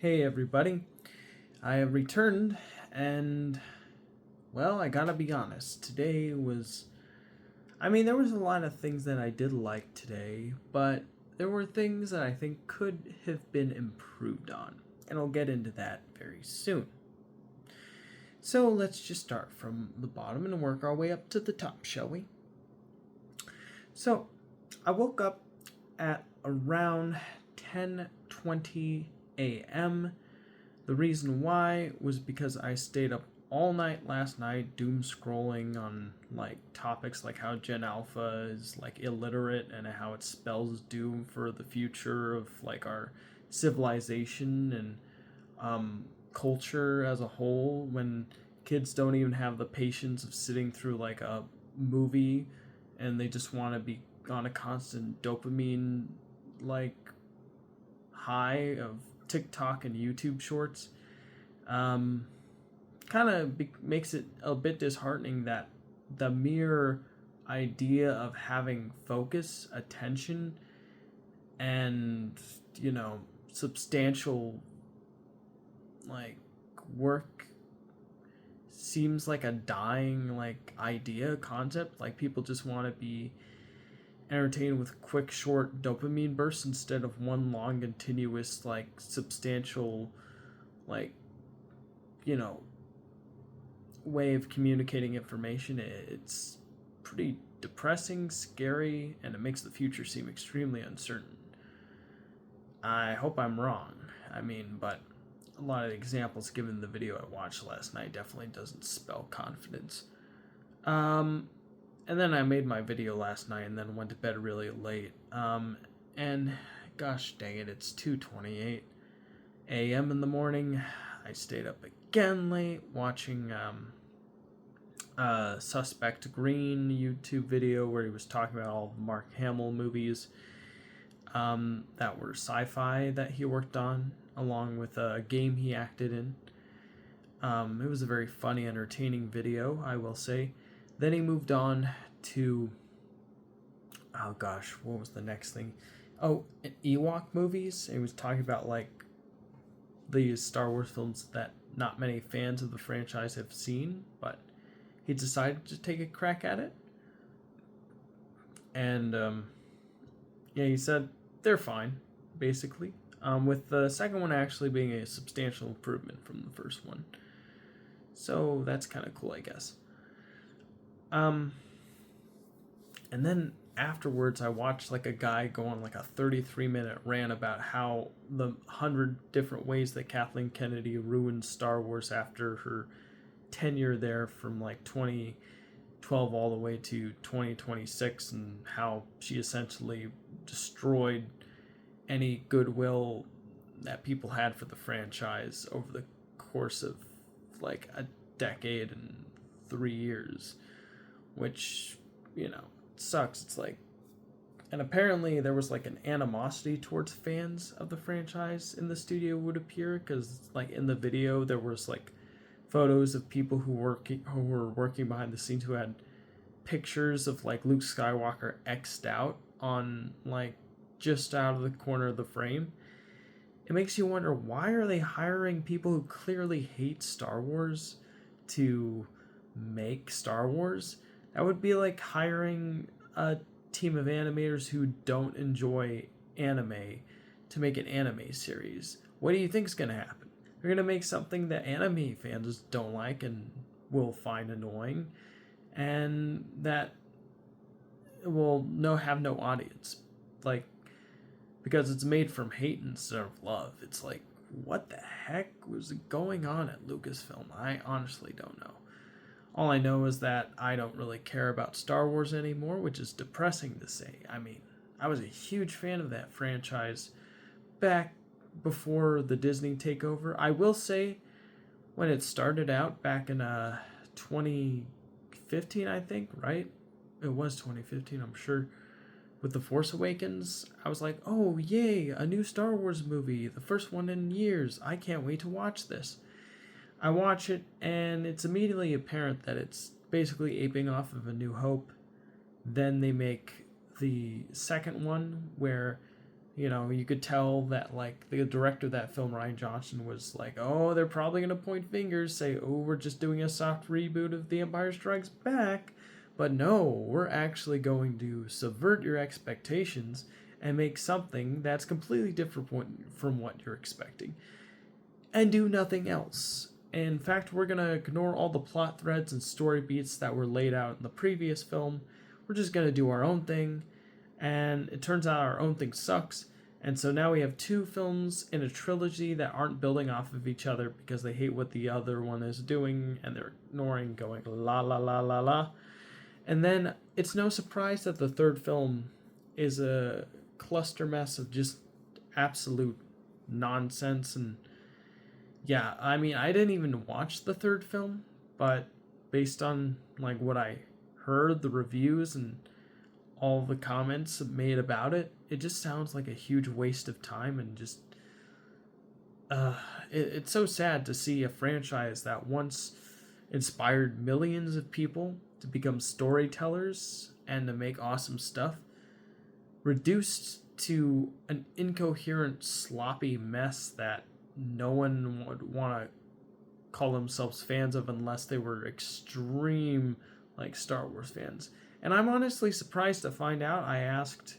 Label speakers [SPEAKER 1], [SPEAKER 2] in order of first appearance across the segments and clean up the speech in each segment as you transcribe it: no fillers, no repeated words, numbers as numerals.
[SPEAKER 1] Hey everybody, I have returned and, well, I gotta be honest, today was. There was a lot of things that I did like today, but there were things that I think could have been improved on, and I'll get into that very soon. So let's just start from the bottom and work our way up to the top, shall we? So, I woke up at around 10:20 a.m. The reason why was because I stayed up all night last night doom scrolling on topics like how Gen Alpha is illiterate and how it spells doom for the future of our civilization and culture as a whole, when kids don't even have the patience of sitting through a movie and they just want to be on a constant dopamine like high of TikTok and YouTube shorts. Kind of makes it a bit disheartening that the mere idea of having focus, attention, and substantial work seems like a dying idea concept. People just want to be entertained with quick short dopamine bursts instead of one long continuous substantial you know way of communicating information. It's pretty depressing, scary, and it makes the future seem extremely uncertain. I hope I'm wrong. But a lot of the examples given in the video I watched last night definitely doesn't spell confidence. And then I made my video last night and then went to bed really late. And gosh dang it, it's 2:28 a.m. in the morning. I stayed up again late watching Suspect Green YouTube video where he was talking about all the Mark Hamill movies that were sci-fi that he worked on, along with a game he acted in. It was a very funny, entertaining video, I will say. Then he moved on to, oh gosh, what was the next thing? Oh, Ewok movies. He was talking about these Star Wars films that not many fans of the franchise have seen, but he decided to take a crack at it. And yeah, he said they're fine, basically. With the second one actually being a substantial improvement from the first one. So that's kind of cool, I guess. And then afterwards I watched a guy go on a 33-minute rant about how the 100 different ways that Kathleen Kennedy ruined Star Wars after her tenure there from 2012 all the way to 2026, and how she essentially destroyed any goodwill that people had for the franchise over the course of a decade and 3 years, which sucks. It's and apparently there was an animosity towards fans of the franchise in the studio, would appear, because in the video there was photos of people who were working behind the scenes who had pictures of Luke Skywalker x'd out on just out of the corner of the frame. It makes you wonder, why are they hiring people who clearly hate Star Wars to make Star Wars? That would be like hiring a team of animators who don't enjoy anime to make an anime series. What do you think is going to happen? They're going to make something that anime fans don't like and will find annoying, and that will have no audience. Because it's made from hate instead of love. It's what the heck was going on at Lucasfilm? I honestly don't know. All I know is that I don't really care about Star Wars anymore, which is depressing to say. I was a huge fan of that franchise back before the Disney takeover. I will say, when it started out back in 2015, I think, right? It was 2015, I'm sure. With The Force Awakens, I was like, oh, yay, a new Star Wars movie, the first one in years. I can't wait to watch this. I watch it, and it's immediately apparent that it's basically aping off of A New Hope. Then they make the second one, where, You could tell that, like, the director of that film, Rian Johnson, was like, oh, they're probably going to point fingers, say, oh, we're just doing a soft reboot of The Empire Strikes Back. But no, we're actually going to subvert your expectations and make something that's completely different from what you're expecting. And do nothing else. In fact, we're going to ignore all the plot threads and story beats that were laid out in the previous film. We're just going to do our own thing. And it turns out our own thing sucks. And so now we have two films in a trilogy that aren't building off of each other because they hate what the other one is doing and they're ignoring, going la la la la la. And then it's no surprise that the third film is a cluster mess of just absolute nonsense. And yeah, I mean, I didn't even watch the third film, but based on like what I heard, the reviews and all the comments made about it, it just sounds like a huge waste of time. And just it's so sad to see a franchise that once inspired millions of people to become storytellers and to make awesome stuff reduced to an incoherent, sloppy mess that no one would want to call themselves fans of unless they were extreme, like, Star Wars fans. And I'm honestly surprised to find out. I asked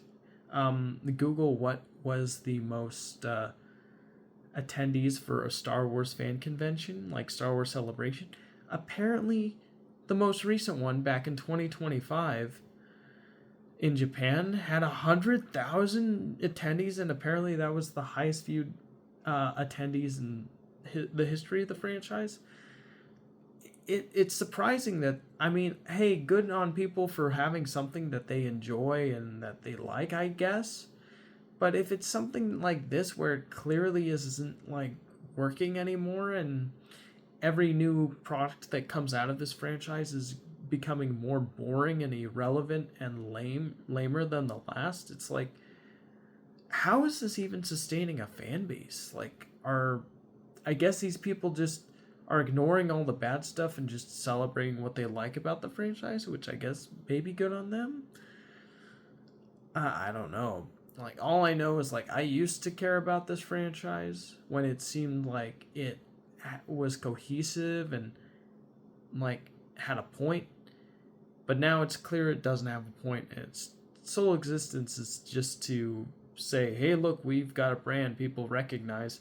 [SPEAKER 1] Google what was the most attendees for a Star Wars fan convention, like Star Wars Celebration. Apparently, the most recent one back in 2025 in Japan had 100,000 attendees, and apparently that was the highest viewed attendees in the history of the franchise. It's surprising that, I mean, hey, good on people for having something that they enjoy and that they like, I guess. But if it's something like this where it clearly isn't like working anymore, and every new product that comes out of this franchise is becoming more boring and irrelevant and lamer than the last, it's like, how is this even sustaining a fan base? Like, I guess these people just are ignoring all the bad stuff and just celebrating what they like about the franchise, which I guess may be good on them. I don't know. Like, all I know is, like, I used to care about this franchise when it seemed like it was cohesive and, like, had a point. But now it's clear it doesn't have a point. Its sole existence is just to say, hey, look, we've got a brand people recognize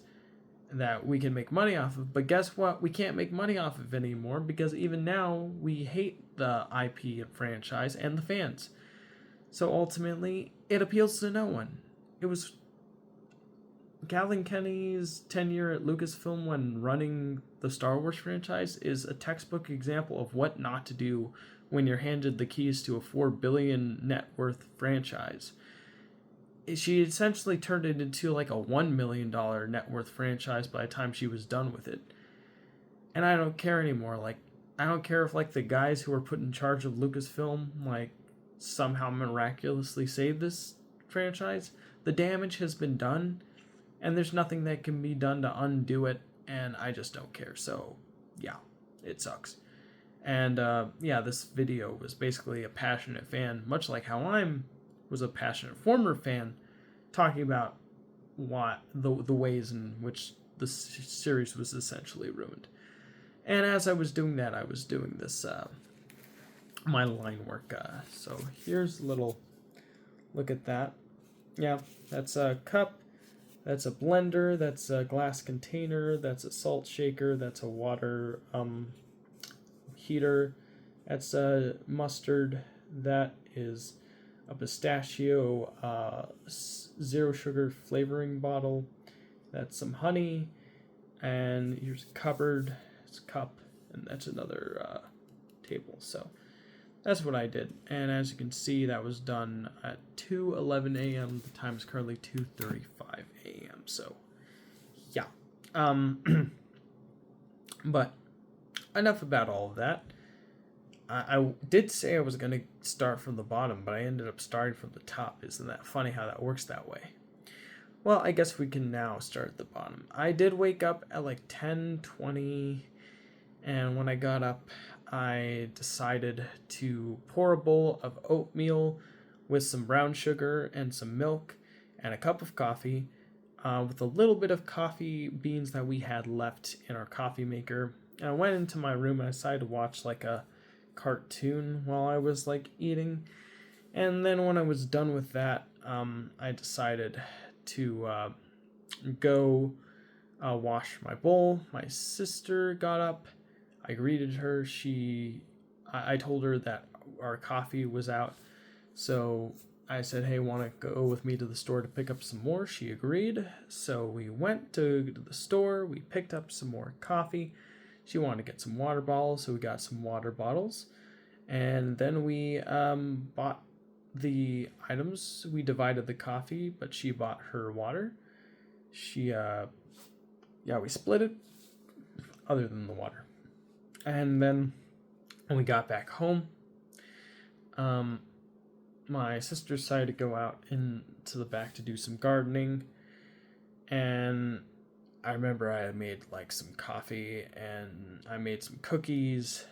[SPEAKER 1] that we can make money off of. But guess what? We can't make money off of anymore because even now we hate the IP and franchise and the fans. So ultimately, it appeals to no one. It was Kathleen Kennedy's tenure at Lucasfilm when running the Star Wars franchise is a textbook example of what not to do when you're handed the keys to a $4 billion net worth franchise. She essentially turned it into like a $1 million net worth franchise by the time she was done with it. And I don't care anymore. Like, I don't care if, like, the guys who are put in charge of Lucasfilm, like, somehow miraculously save this franchise. The damage has been done, and there's nothing that can be done to undo it, and I just don't care. So, yeah, it sucks. And, this video was basically a passionate fan, much like how was a passionate former fan, talking about the ways in which the series was essentially ruined. And as I was doing that, I was doing this my line work. So here's a little look at that. Yeah, that's a cup, that's a blender, that's a glass container, that's a salt shaker, that's a water heater, that's a mustard, that is a pistachio zero sugar flavoring bottle, that's some honey, and here's a cupboard, it's a cup, and that's another table. So that's what I did, and as you can see, that was done at 2:11 a.m. The time is currently 2:35 a.m. So yeah, but enough about all of that. I did say I was going to start from the bottom, but I ended up starting from the top. Isn't that funny how that works that way? Well, I guess we can now start at the bottom. I did wake up at like 10:20, and when I got up, I decided to pour a bowl of oatmeal with some brown sugar and some milk, and a cup of coffee with a little bit of coffee beans that we had left in our coffee maker. And I went into my room and I decided to watch like a cartoon while I was like eating. And then when I was done with that, I decided to go wash my bowl. My sister got up. I greeted her. I told her that our coffee was out. So I said, hey, want to go with me to the store to pick up some more? She agreed. So we went to the store. We picked up some more coffee. She wanted to get some water bottles, so we got some water bottles. And then we bought the items. We divided the coffee, but she bought her water. We split it, other than the water. And then when we got back home, my sister decided to go out into the back to do some gardening. And I remember I had made like some coffee and I made some cookies.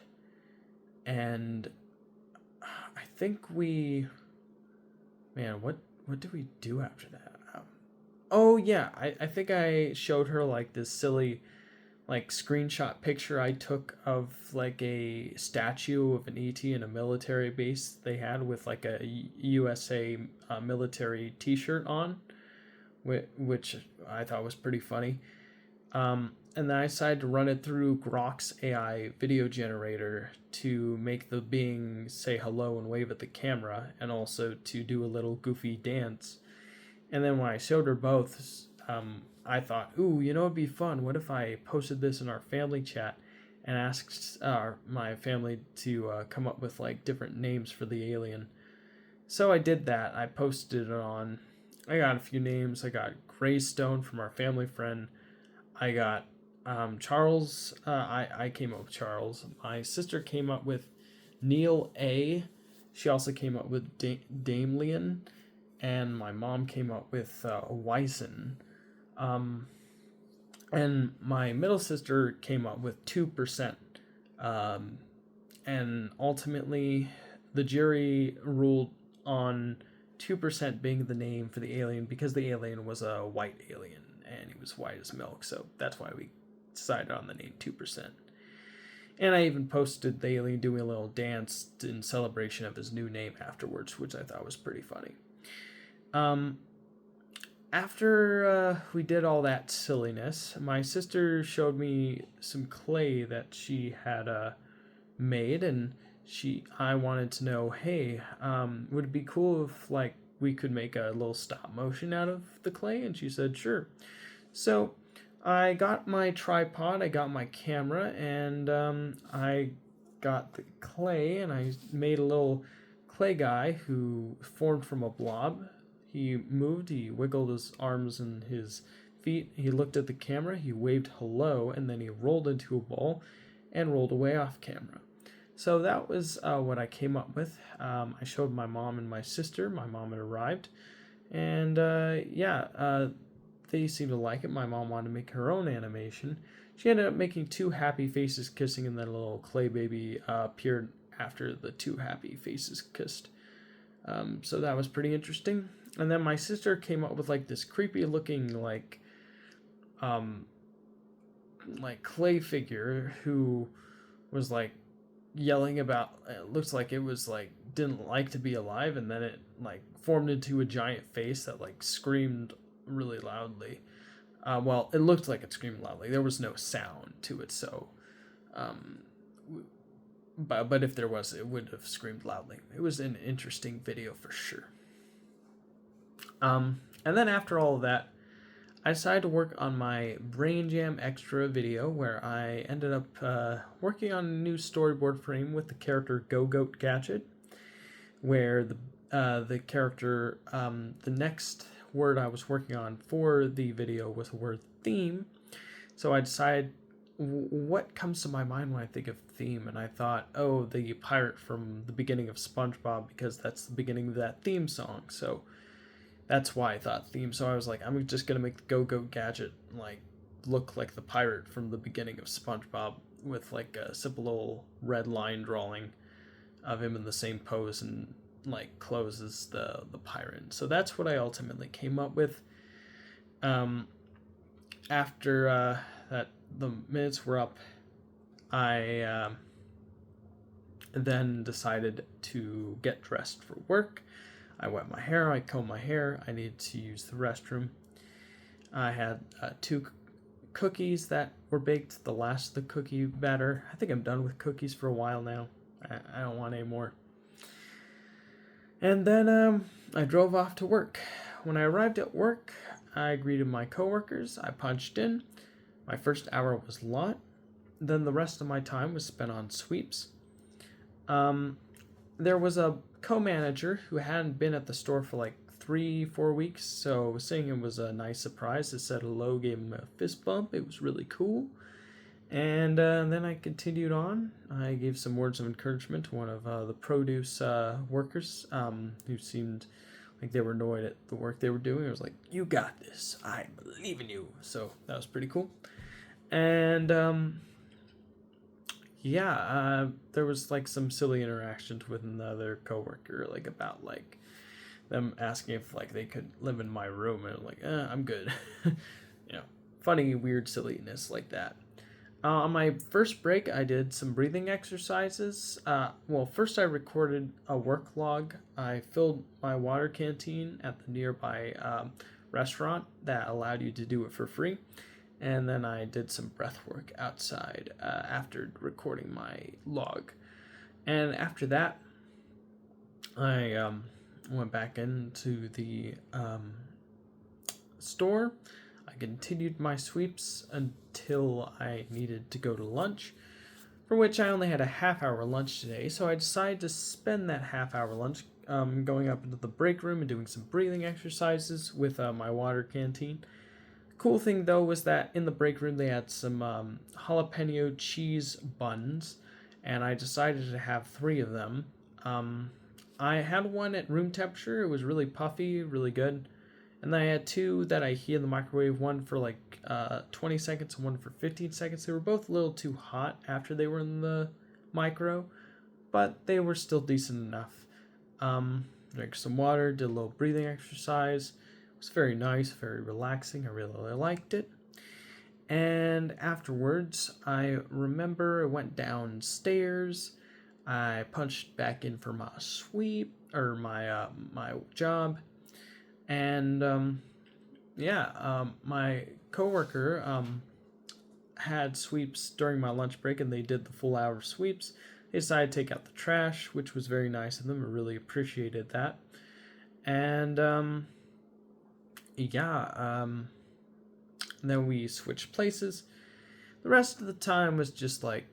[SPEAKER 1] And I think what did we do after that? Oh yeah, I think I showed her like this silly like screenshot picture I took of like a statue of an ET in a military base they had with like a USA military t-shirt on, which I thought was pretty funny. And then I decided to run it through Grok's AI video generator to make the being say hello and wave at the camera, and also to do a little goofy dance. And then when I showed her both, I thought, ooh, it'd be fun. What if I posted this in our family chat and asked my family to come up with like different names for the alien? So I did that. I posted it on. I got a few names. I got Greystone from our family friend. I got Charles. I came up with Charles. My sister came up with Neil A. She also came up with Damelian. And my mom came up with Wyson. And my middle sister came up with 2%. And ultimately, the jury ruled on 2% being the name for the alien because the alien was a white alien and he was white as milk. So that's why we decided on the name 2%. And I even posted the alien doing a little dance in celebration of his new name afterwards, which I thought was pretty funny. After we did all that silliness, my sister showed me some clay that she had made, and I wanted to know, hey, would it be cool if like we could make a little stop motion out of the clay? And she said, sure. So I got my tripod, I got my camera, and I got the clay, and I made a little clay guy who formed from a blob. He moved, he wiggled his arms and his feet, he looked at the camera, he waved hello, and then he rolled into a ball and rolled away off camera. So that was what I came up with. I showed my mom and my sister. My mom had arrived. And they seemed to like it. My mom wanted to make her own animation. She ended up making two happy faces kissing, and then a little clay baby appeared after the two happy faces kissed. So that was pretty interesting. And then my sister came up with like this creepy looking like clay figure who was like yelling about, it looks like it was like didn't like to be alive, and then it like formed into a giant face that like screamed really loudly. It looked like it screamed loudly. There was no sound to it, so but if there was, it would have screamed loudly. It was an interesting video for sure. And then after all of that, I decided to work on my Brain Jam Extra video, where I ended up working on a new storyboard frame with the character Go-Goat Gadget, where the character, the next word I was working on for the video was the word theme. So I decided, what comes to my mind when I think of theme? And I thought, oh, the pirate from the beginning of SpongeBob, because that's the beginning of that theme song. So that's why I thought theme. So I was like, I'm just gonna make the Go-Goat Gadget like look like the pirate from the beginning of SpongeBob, with like a simple little red line drawing of him in the same pose and like closes the pyron. So that's what I ultimately came up with. After that the minutes were up, I then decided to get dressed for work. I wet my hair, I combed my hair, I needed to use the restroom. I had 2 cookies that were baked, the last of the cookie batter. I think I'm done with cookies for a while now. I don't want any more. And then I drove off to work. When I arrived at work, I greeted my coworkers, I punched in. My first hour was lot. Then the rest of my time was spent on sweeps. There was a co-manager who hadn't been at the store for like 3-4 weeks, so seeing him was a nice surprise. I said hello, gave him a fist bump. It was really cool. And then I continued on. I gave some words of encouragement to one of the produce workers who seemed like they were annoyed at the work they were doing. I was like, "You got this. I believe in you." So that was pretty cool. And there was like some silly interactions with another coworker, like about like them asking if like they could live in my room, and I'm like, I'm good. Funny, weird silliness like that. On my first break, I did some breathing exercises. First I recorded a work log. I filled my water canteen at the nearby restaurant that allowed you to do it for free. And then I did some breath work outside after recording my log. And after that, I went back into the store. I continued my sweeps until I needed to go to lunch, for which I only had a half-hour lunch today, so I decided to spend that half-hour lunch going up into the break room and doing some breathing exercises with my water canteen. Cool thing though was that in the break room they had some jalapeno cheese buns, and I decided to have 3 of them. I had one at room temperature. It was really puffy, really good. And then I had 2 that I heated in the microwave, one for like 20 seconds and one for 15 seconds. They were both a little too hot after they were in the micro, but they were still decent enough. Drank some water, did a little breathing exercise. It was very nice, very relaxing. I really liked it. And afterwards, I remember I went downstairs. I punched back in for my sweep, or my job. And my coworker had sweeps during my lunch break, and they did the full hour sweeps. They decided to take out the trash, which was very nice of them. I really appreciated that. And then we switched places. The rest of the time was just like,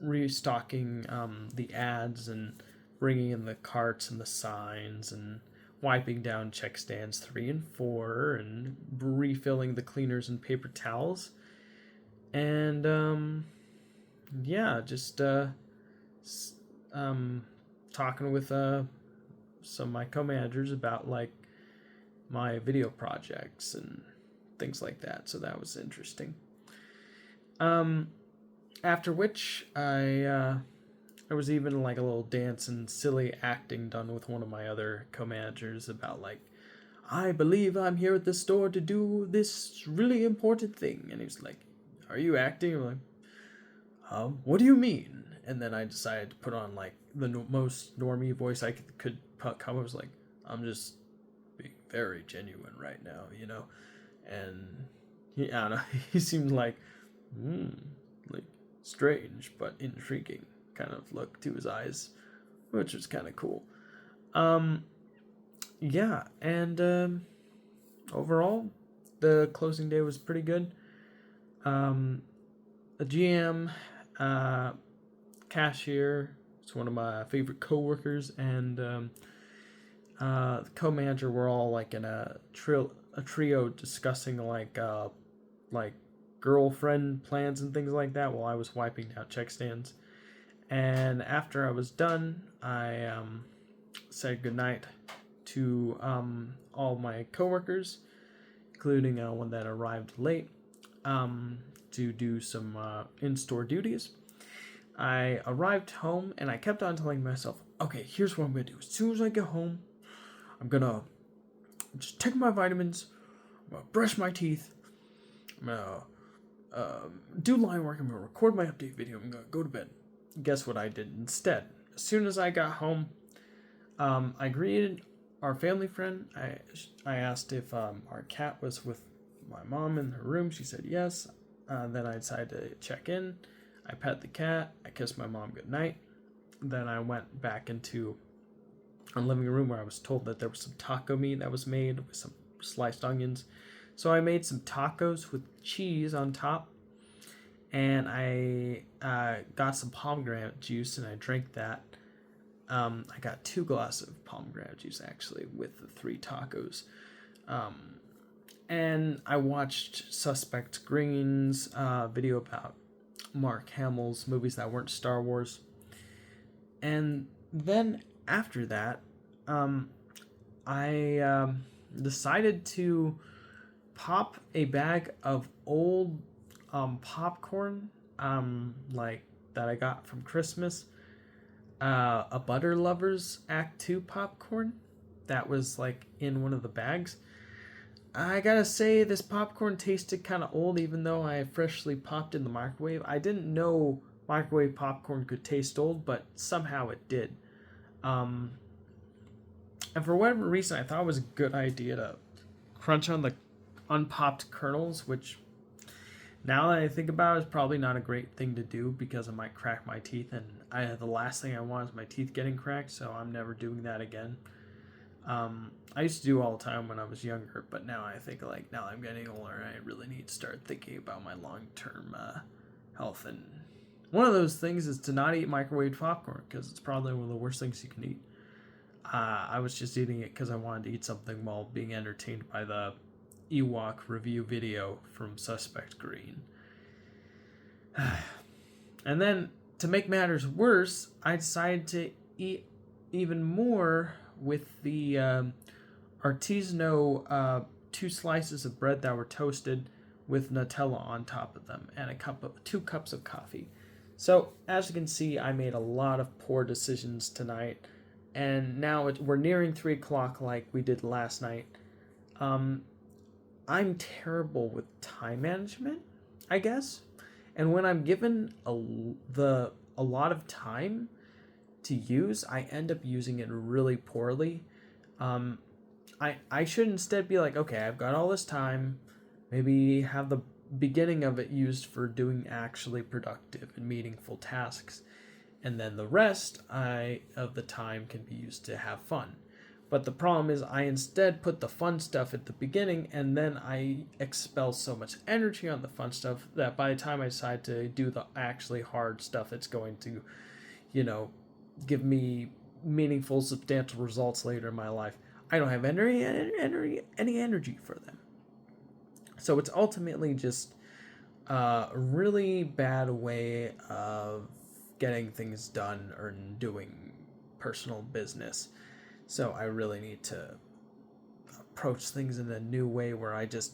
[SPEAKER 1] restocking the ads and bringing in the carts and the signs and wiping down check stands 3 and 4 and refilling the cleaners and paper towels. And talking with some of my co-managers about like my video projects and things like that. So that was interesting. After which there was even like a little dance and silly acting done with one of my other co-managers about like, I believe I'm here at the store to do this really important thing. And he was like, are you acting? I'm like, what do you mean? And then I decided to put on like the most normie voice I could come up. I was like, I'm just being very genuine right now, And I don't know, he seemed like strange but intriguing kind of look to his eyes, which was kind of cool. Overall, the closing day was pretty good. The GM, cashier, is one of my favorite coworkers, and the co-manager were all like in a trio discussing like girlfriend plans and things like that while I was wiping down check stands. And after I was done, I said goodnight to all my coworkers, including one that arrived late, to do some in-store duties. I arrived home and I kept on telling myself, okay, here's what I'm gonna do. As soon as I get home, I'm gonna just take my vitamins, I'm gonna brush my teeth, I'm gonna do line work, I'm gonna record my update video, I'm gonna go to bed. Guess what I did instead? As soon as I got home, I greeted our family friend. I asked if our cat was with my mom in her room. She said yes. Then I decided to check in. I pet the cat. I kissed my mom goodnight. Then I went back into a living room where I was told that there was some taco meat that was made with some sliced onions. So I made some tacos with cheese on top. And I got some pomegranate juice and I drank that. I got 2 glasses of pomegranate juice actually with the 3 tacos. And I watched Suspect Green's video about Mark Hamill's movies that weren't Star Wars. And then after that, I decided to pop a bag of old popcorn, like that I got from Christmas. A Butter Lovers Act 2 popcorn that was like in one of the bags. I gotta say, this popcorn tasted kind of old, even though I freshly popped in the microwave. I didn't know microwave popcorn could taste old, but somehow it did. And for whatever reason, I thought it was a good idea to crunch on the unpopped kernels, which now that I think about it, is probably not a great thing to do because I might crack my teeth, and the last thing I want is my teeth getting cracked, so I'm never doing that again. I used to do all the time when I was younger, but now I think like now I'm getting older, I really need to start thinking about my long-term health. And one of those things is to not eat microwave popcorn because it's probably one of the worst things you can eat. I was just eating it because I wanted to eat something while being entertained by the Ewok review video from Suspect Green. And then, to make matters worse, I decided to eat even more with the artisanal 2 slices of bread that were toasted with Nutella on top of them and 2 cups of coffee. So, as you can see, I made a lot of poor decisions tonight, and now we're nearing 3 o'clock like we did last night. I'm terrible with time management, I guess. And when I'm given a lot of time to use, I end up using it really poorly. I should instead be like, okay, I've got all this time. Maybe have the beginning of it used for doing actually productive and meaningful tasks. And then the rest of the time can be used to have fun. But the problem is I instead put the fun stuff at the beginning, and then I expel so much energy on the fun stuff that by the time I decide to do the actually hard stuff that's going to, give me meaningful, substantial results later in my life, I don't have any energy for them. So it's ultimately just a really bad way of getting things done or doing personal business. So I really need to approach things in a new way where I just,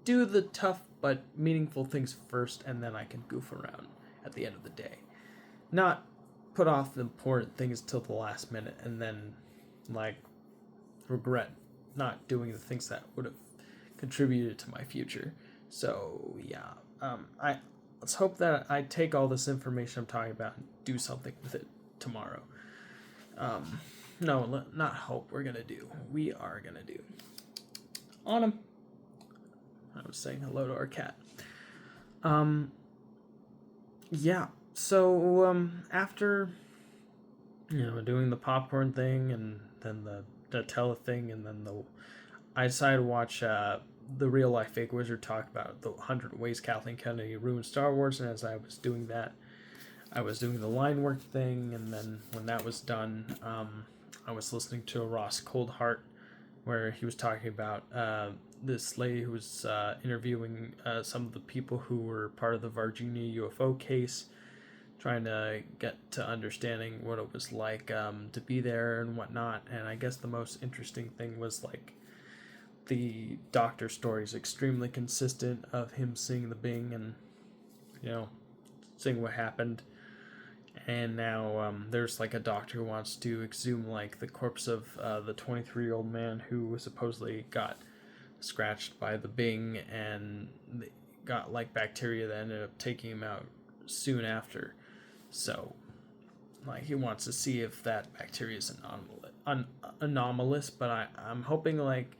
[SPEAKER 1] do the tough but meaningful things first, and then I can goof around at the end of the day. Not put off the important things till the last minute and then, regret not doing the things that would have contributed to my future. So, yeah. Let's hope that I take all this information I'm talking about and do something with it tomorrow. No, not hope. We are gonna do. Autumn. I was saying hello to our cat. Yeah. So, after, doing the popcorn thing and then the Nutella thing and then I decided to watch, the Real Life Fake Wizard talk about the 100 ways Kathleen Kennedy ruined Star Wars, and as I was doing that, I was doing the line work thing, and then when that was done, I was listening to a Ross Coldheart where he was talking about this lady who was interviewing some of the people who were part of the Virginia UFO case, trying to get to understanding what it was like to be there and whatnot. And I guess the most interesting thing was the doctor story is extremely consistent of him seeing the Bing, and seeing what happened. And now there's like a doctor who wants to exhume like the corpse of the 23-year-old man who supposedly got scratched by the Bing and got like bacteria that ended up taking him out soon after. So like he wants to see if that bacteria is anomalous, but I'm hoping like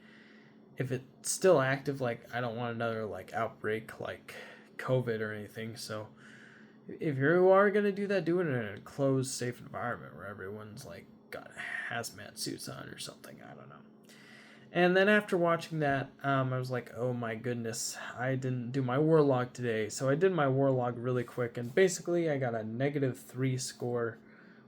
[SPEAKER 1] if it's still active, like I don't want another like outbreak like COVID or anything. So if you are gonna do that, do it in a closed, safe environment where everyone's like got hazmat suits on or something. I don't know. And then after watching that, I was like, oh my goodness, I didn't do my war log today. So I did my war log really quick, and basically I got a -3 score,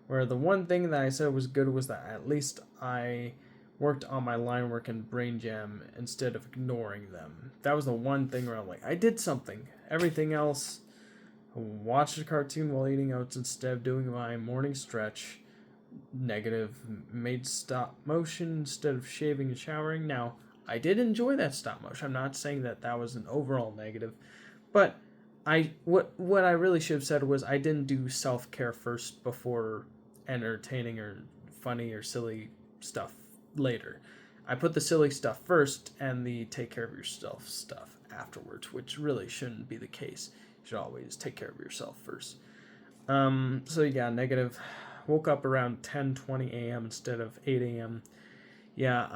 [SPEAKER 1] where the one thing that I said was good was that at least I worked on my line work and brain jam instead of ignoring them. That was the one thing where I'm like, I did something. Everything else, I watched a cartoon while eating oats instead of doing my morning stretch. Negative. Made stop motion instead of shaving and showering. Now, I did enjoy that stop motion. I'm not saying that that was an overall negative, but what I really should have said was I didn't do self-care first before entertaining or funny or silly stuff later. I put the silly stuff first and the take care of yourself stuff afterwards, which really shouldn't be the case. You should always take care of yourself first. So yeah, negative. Woke up around 10:20 a.m. instead of 8 a.m. Yeah,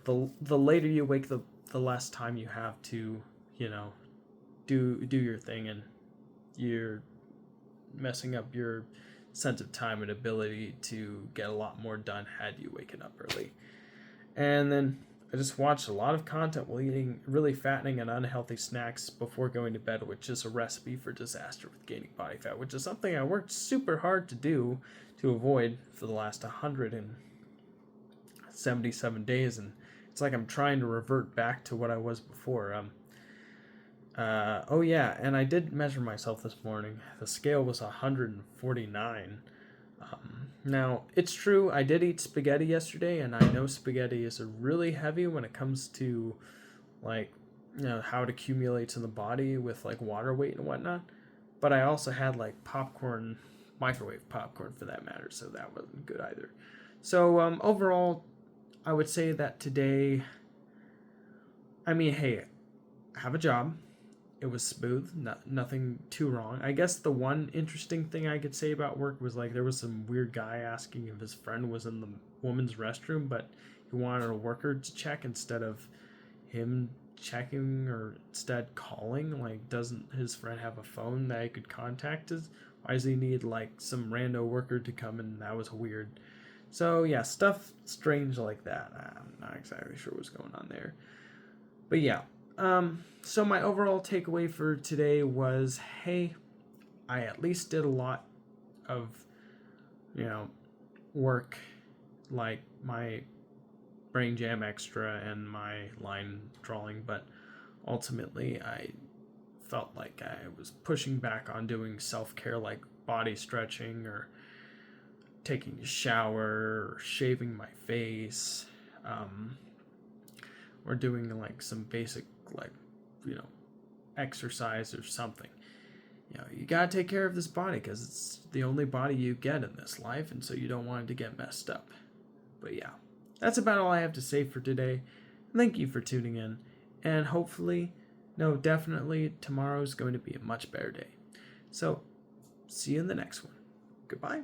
[SPEAKER 1] the later you wake, the less time you have to, do your thing, and you're messing up your sense of time and ability to get a lot more done had you waken up early. And then I just watched a lot of content while eating really fattening and unhealthy snacks before going to bed, which is a recipe for disaster with gaining body fat, which is something I worked super hard to do to avoid for the last 177 days, and it's like I'm trying to revert back to what I was before. Oh yeah, and I did measure myself this morning. The scale was 149. Now, it's true, I did eat spaghetti yesterday, and I know spaghetti is really heavy when it comes to, like, how it accumulates in the body with, like, water weight and whatnot. But I also had, like, popcorn, microwave popcorn for that matter, so that wasn't good either. So, overall, I would say that today, I mean, hey, I have a job. It was smooth, nothing too wrong. I guess the one interesting thing I could say about work was like there was some weird guy asking if his friend was in the woman's restroom, but he wanted a worker to check instead of him checking or instead calling. Like, doesn't his friend have a phone that he could contact us? Why does he need like some rando worker to come in? That was weird. So yeah, stuff strange like that. I'm not exactly sure what's going on there. But yeah. So my overall takeaway for today was, hey, I at least did a lot of, work, like my brain jam extra and my line drawing, but ultimately I felt like I was pushing back on doing self-care like body stretching or taking a shower or shaving my face, or doing like some basic like exercise or something. You gotta take care of this body because it's the only body you get in this life, and so you don't want it to get messed up. But yeah, that's about all I have to say for today. Thank you for tuning in, and hopefully, definitely tomorrow is going to be a much better day. So see you in the next one. Goodbye.